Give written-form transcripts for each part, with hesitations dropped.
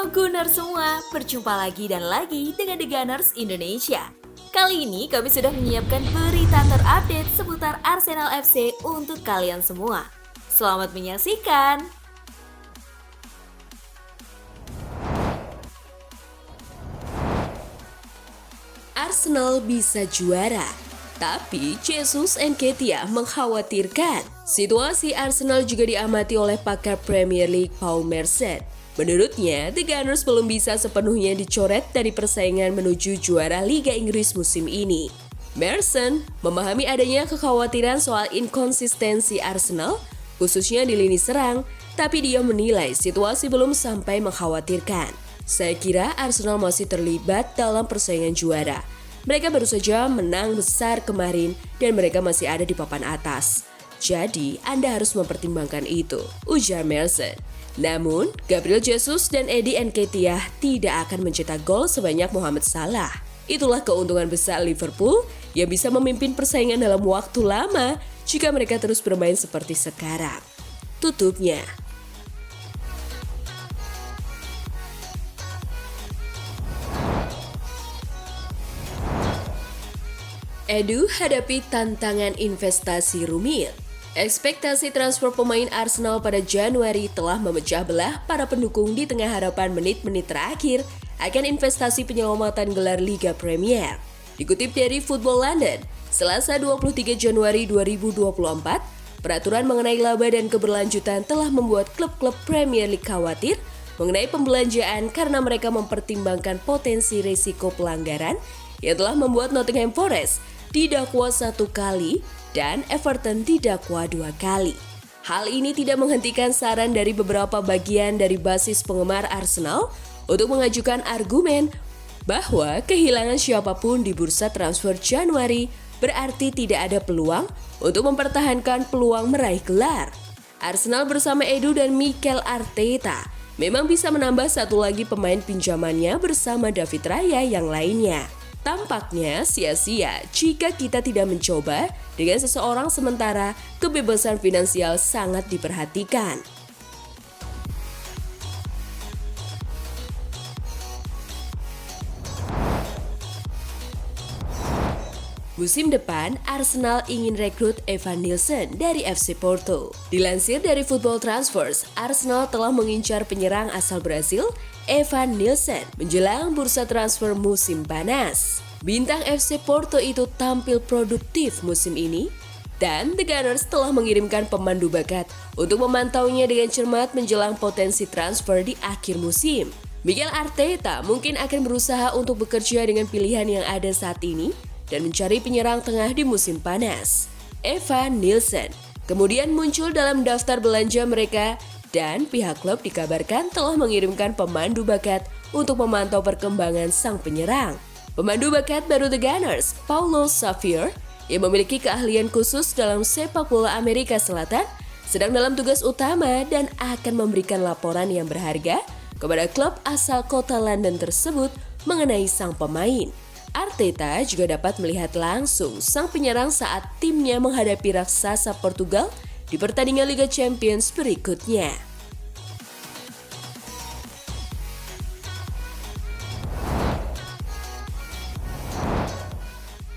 Gunners semua, berjumpa lagi dan lagi dengan The Gunners Indonesia. Kali ini kami sudah menyiapkan berita terupdate seputar Arsenal FC untuk kalian semua. Selamat menyaksikan! Arsenal bisa juara, tapi Jesus Nketiah mengkhawatirkan. Situasi Arsenal juga diamati oleh pakar Premier League Paul Merson. Menurutnya, The Gunners belum bisa sepenuhnya dicoret dari persaingan menuju juara Liga Inggris musim ini. Merson memahami adanya kekhawatiran soal inkonsistensi Arsenal, khususnya di lini serang, tapi dia menilai situasi belum sampai mengkhawatirkan. Saya kira Arsenal masih terlibat dalam persaingan juara. Mereka baru saja menang besar kemarin dan mereka masih ada di papan atas. Jadi, Anda harus mempertimbangkan itu, ujar Merson. Namun, Gabriel Jesus dan Eddie Nketiah tidak akan mencetak gol sebanyak Mohamed Salah. Itulah keuntungan besar Liverpool yang bisa memimpin persaingan dalam waktu lama jika mereka terus bermain seperti sekarang. Tutupnya. Edu hadapi tantangan investasi rumit. Ekspektasi transfer pemain Arsenal pada Januari telah memecah belah para pendukung di tengah harapan menit-menit terakhir akan investasi penyelamatan gelar Liga Premier. Dikutip dari Football London, Selasa 23 Januari 2024, peraturan mengenai laba dan keberlanjutan telah membuat klub-klub Premier League khawatir mengenai pembelanjaan karena mereka mempertimbangkan potensi risiko pelanggaran yang telah membuat Nottingham Forest didakwa 1 kali dan Everton didakwa 2 kali. Hal ini tidak menghentikan saran dari beberapa bagian dari basis penggemar Arsenal untuk mengajukan argumen bahwa kehilangan siapapun di bursa transfer Januari berarti tidak ada peluang untuk mempertahankan peluang meraih gelar. Arsenal bersama Edu dan Mikel Arteta memang bisa menambah satu lagi pemain pinjamannya bersama David Raya yang lainnya. Tampaknya sia-sia jika kita tidak mencoba dengan seseorang sementara kebebasan finansial sangat diperhatikan. Musim depan, Arsenal ingin rekrut Evan Nilsson dari FC Porto. Dilansir dari Football Transfers, Arsenal telah mengincar penyerang asal Brasil, Evan Nilsson, menjelang bursa transfer musim panas. Bintang FC Porto itu tampil produktif musim ini, dan The Gunners telah mengirimkan pemandu bakat untuk memantaunya dengan cermat menjelang potensi transfer di akhir musim. Mikel Arteta mungkin akan berusaha untuk bekerja dengan pilihan yang ada saat ini dan mencari penyerang tengah di musim panas. Evan Nilsson kemudian muncul dalam daftar belanja mereka dan pihak klub dikabarkan telah mengirimkan pemandu bakat untuk memantau perkembangan sang penyerang. Pemandu bakat baru The Gunners, Paulo Xavier, yang memiliki keahlian khusus dalam sepak bola Amerika Selatan, sedang dalam tugas utama dan akan memberikan laporan yang berharga kepada klub asal kota London tersebut mengenai sang pemain. Arteta juga dapat melihat langsung sang penyerang saat timnya menghadapi raksasa Portugal di pertandingan Liga Champions berikutnya.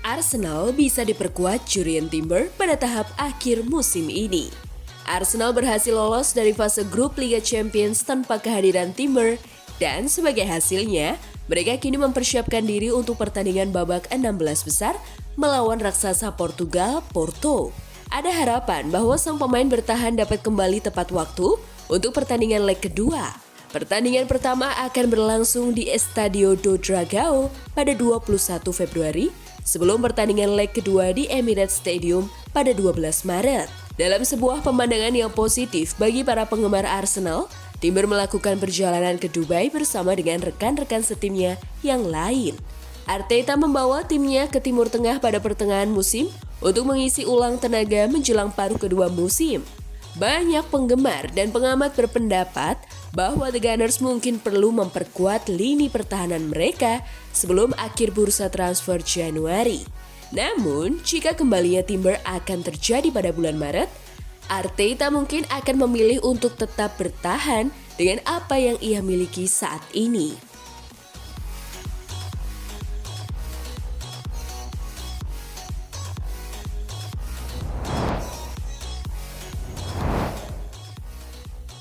Arsenal bisa diperkuat Jurrien Timber pada tahap akhir musim ini. Arsenal berhasil lolos dari fase grup Liga Champions tanpa kehadiran Timber dan sebagai hasilnya, mereka kini mempersiapkan diri untuk pertandingan babak 16 besar melawan raksasa Portugal, Porto. Ada harapan bahwa sang pemain bertahan dapat kembali tepat waktu untuk pertandingan leg kedua. Pertandingan pertama akan berlangsung di Estadio do Dragão pada 21 Februari, sebelum pertandingan leg kedua di Emirates Stadium pada 12 Maret. Dalam sebuah pemandangan yang positif bagi para penggemar Arsenal, Timber melakukan perjalanan ke Dubai bersama dengan rekan-rekan setimnya yang lain. Arteta membawa timnya ke Timur Tengah pada pertengahan musim untuk mengisi ulang tenaga menjelang paruh kedua musim. Banyak penggemar dan pengamat berpendapat bahwa The Gunners mungkin perlu memperkuat lini pertahanan mereka sebelum akhir bursa transfer Januari. Namun, jika kembalinya Timber akan terjadi pada bulan Maret, Arteta mungkin akan memilih untuk tetap bertahan dengan apa yang ia miliki saat ini.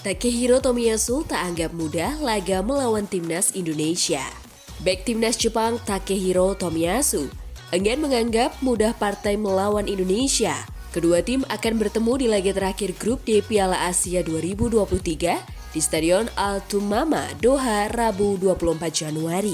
Takehiro Tomiyasu tak anggap mudah laga melawan timnas Indonesia. Bek timnas Jepang Takehiro Tomiyasu enggan menganggap mudah partai melawan Indonesia. Kedua tim akan bertemu di laga terakhir grup D Piala Asia 2023 di Stadion Al-Tumama, Doha, Rabu 24 Januari.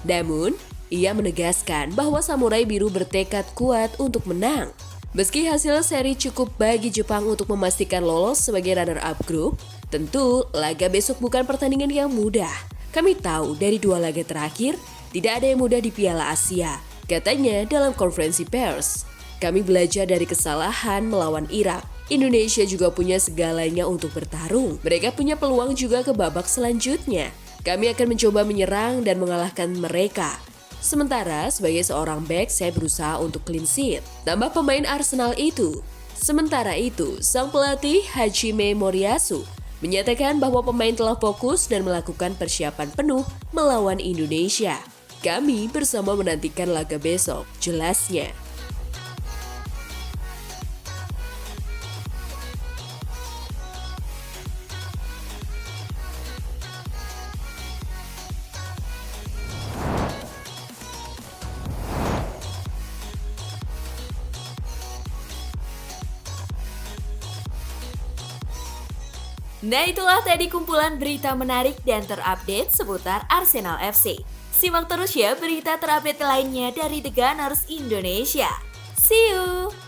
Namun, ia menegaskan bahwa Samurai Biru bertekad kuat untuk menang. Meski hasil seri cukup bagi Jepang untuk memastikan lolos sebagai runner-up grup, tentu laga besok bukan pertandingan yang mudah. Kami tahu dari dua laga terakhir, tidak ada yang mudah di Piala Asia, katanya dalam konferensi pers. Kami belajar dari kesalahan melawan Irak. Indonesia juga punya segalanya untuk bertarung. Mereka punya peluang juga ke babak selanjutnya. Kami akan mencoba menyerang dan mengalahkan mereka. Sementara sebagai seorang bek, saya berusaha untuk clean sheet. Tambah pemain Arsenal itu. Sementara itu, sang pelatih Hajime Moriyasu menyatakan bahwa pemain telah fokus dan melakukan persiapan penuh melawan Indonesia. Kami bersama menantikan laga besok, jelasnya. Nah, itulah tadi kumpulan berita menarik dan terupdate seputar Arsenal FC. Simak terus ya berita terupdate lainnya dari The Gunners Indonesia. See you!